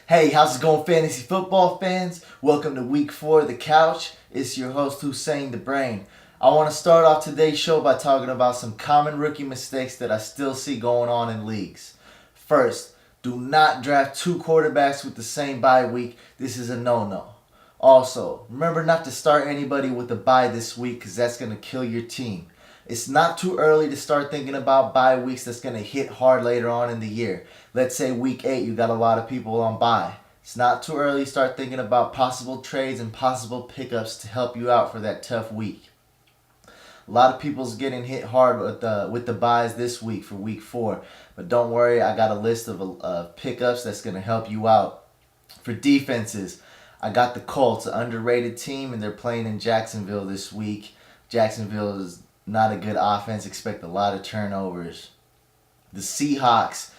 Hey, how's it going, fantasy football fans? Welcome to week 4 of The Couch. It's your host, Huseyin the Brain. I want to start off today's show by talking about some common rookie mistakes that I still see going on in leagues. First, do not draft two quarterbacks with the same bye week. This is a no-no. Also, remember not to start anybody with a bye this week because that's going to kill your team. It's not too early to start thinking about bye weeks that's going to hit hard later on in the year. Let's say week 8 you got a lot of people on bye. It's not too early to start thinking about possible trades and possible pickups to help you out for that tough week. A lot of people's getting hit hard with the buys this week for week 4. But don't worry, I got a list of pickups that's going to help you out. For defenses, I got the Colts, an underrated team, and they're playing in Jacksonville this week. Jacksonville is not a good offense. Expect a lot of turnovers. The Seahawks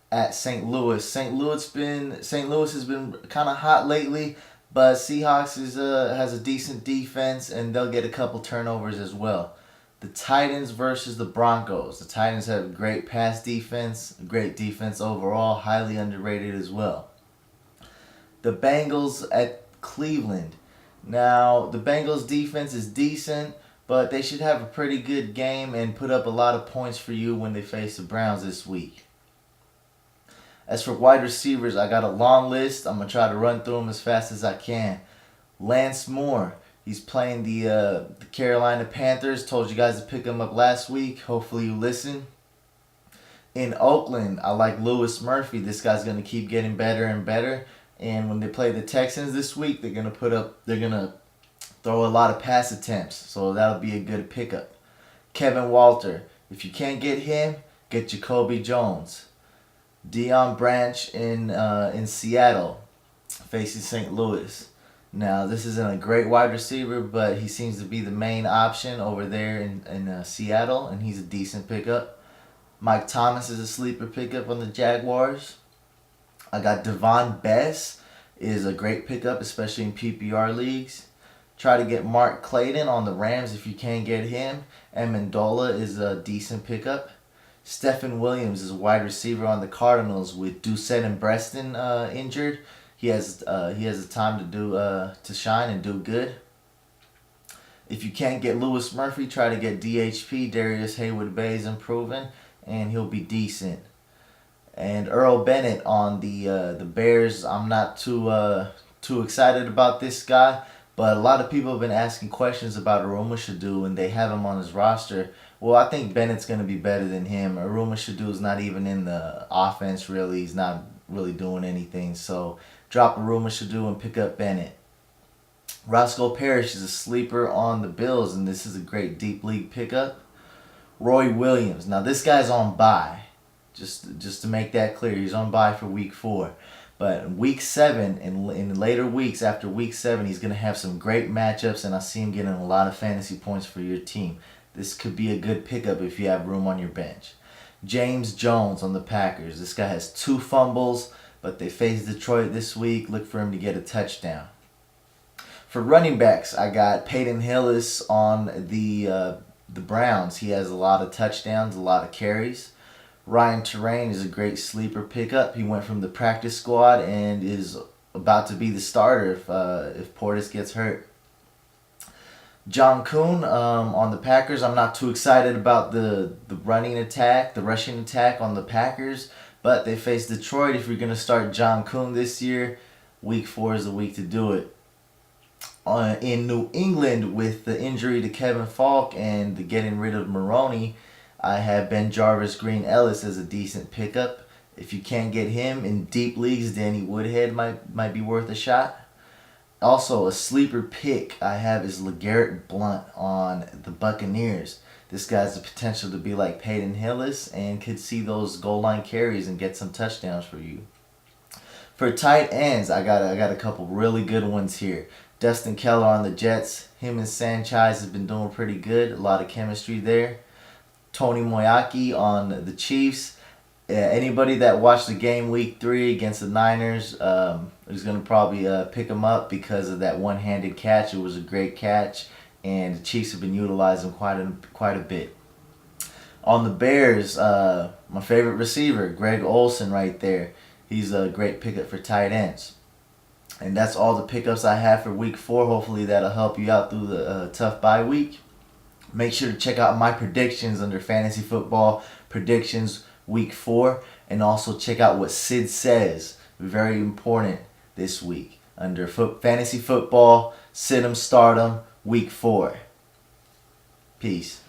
at St. Louis. St. Louis has been kind of hot lately, but Seahawks has a decent defense, and they'll get a couple turnovers as well. The Titans versus the Broncos. The Titans have great pass defense, great defense overall, highly underrated as well. The Bengals at Cleveland. Now, the Bengals defense is decent, but they should have a pretty good game and put up a lot of points for you when they face the Browns this week. As for wide receivers, I got a long list. I'm going to try to run through them as fast as I can. Lance Moore. He's playing the Carolina Panthers. Told you guys to pick him up last week. Hopefully you listen. In Oakland, I like Louis Murphy. This guy's going to keep getting better and better. And when they play the Texans this week, they're going to throw a lot of pass attempts, so that'll be a good pickup. Kevin Walter, if you can't get him, get Jacoby Jones. Deion Branch in Seattle faces St. Louis. Now, this isn't a great wide receiver, but he seems to be the main option over there in Seattle, and he's a decent pickup. Mike Thomas is a sleeper pickup on the Jaguars. I got Davone Bess is a great pickup, especially in PPR leagues. Try to get Mark Clayton on the Rams if you can't get him. Amendola is a decent pickup. Stephen Williams is a wide receiver on the Cardinals with Doucette and Breston injured. He has the time to shine and do good. If you can't get Louis Murphy, try to get DHP. Darrius Heyward-Bey is improving, and he'll be decent. And Earl Bennett on the Bears. I'm not too excited about this guy. But a lot of people have been asking questions about Aruma Shadu, and they have him on his roster. Well, I think Bennett's going to be better than him. Aruma Shadu is not even in the offense, really. He's not really doing anything. So drop Aruma Shadu and pick up Bennett. Roscoe Parish is a sleeper on the Bills, and this is a great deep league pickup. Roy Williams. Now, this guy's on bye. Just to make that clear, he's on bye for week 4. But in week 7 and in later weeks after week 7, he's going to have some great matchups, and I see him getting a lot of fantasy points for your team. This could be a good pickup if you have room on your bench. James Jones on the Packers. This guy has 2 fumbles, but they face Detroit this week. Look for him to get a touchdown. For running backs, I got Peyton Hillis on the Browns. He has a lot of touchdowns, a lot of carries. Ryan Torain is a great sleeper pickup. He went from the practice squad and is about to be the starter if Portis gets hurt. John Kuhn on the Packers. I'm not too excited about the rushing attack on the Packers, but they face Detroit. If you're going to start John Kuhn this year, week 4 is the week to do it. In New England, with the injury to Kevin Falk and the getting rid of Maroney, I have BenJarvus Green-Ellis as a decent pickup. If you can't get him in deep leagues, Danny Woodhead might be worth a shot. Also, a sleeper pick I have is LeGarrette Blount on the Buccaneers. This guy has the potential to be like Peyton Hillis and could see those goal line carries and get some touchdowns for you. For tight ends, I got a couple really good ones here. Dustin Keller on the Jets. Him and Sanchez has been doing pretty good. A lot of chemistry there. Tony Moeaki on the Chiefs. Anybody that watched the game week 3 against the Niners is going to probably pick him up because of that one-handed catch. It was a great catch, and the Chiefs have been utilizing quite a bit. On the Bears, my favorite receiver, Greg Olsen right there. He's a great pickup for tight ends. And that's all the pickups I have for week 4. Hopefully that'll help you out through the tough bye week. Make sure to check out my predictions under Fantasy Football Predictions week 4. And also check out what Sid says. Very important this week. Under Fantasy Football, Sit 'em, Start 'em, week 4. Peace.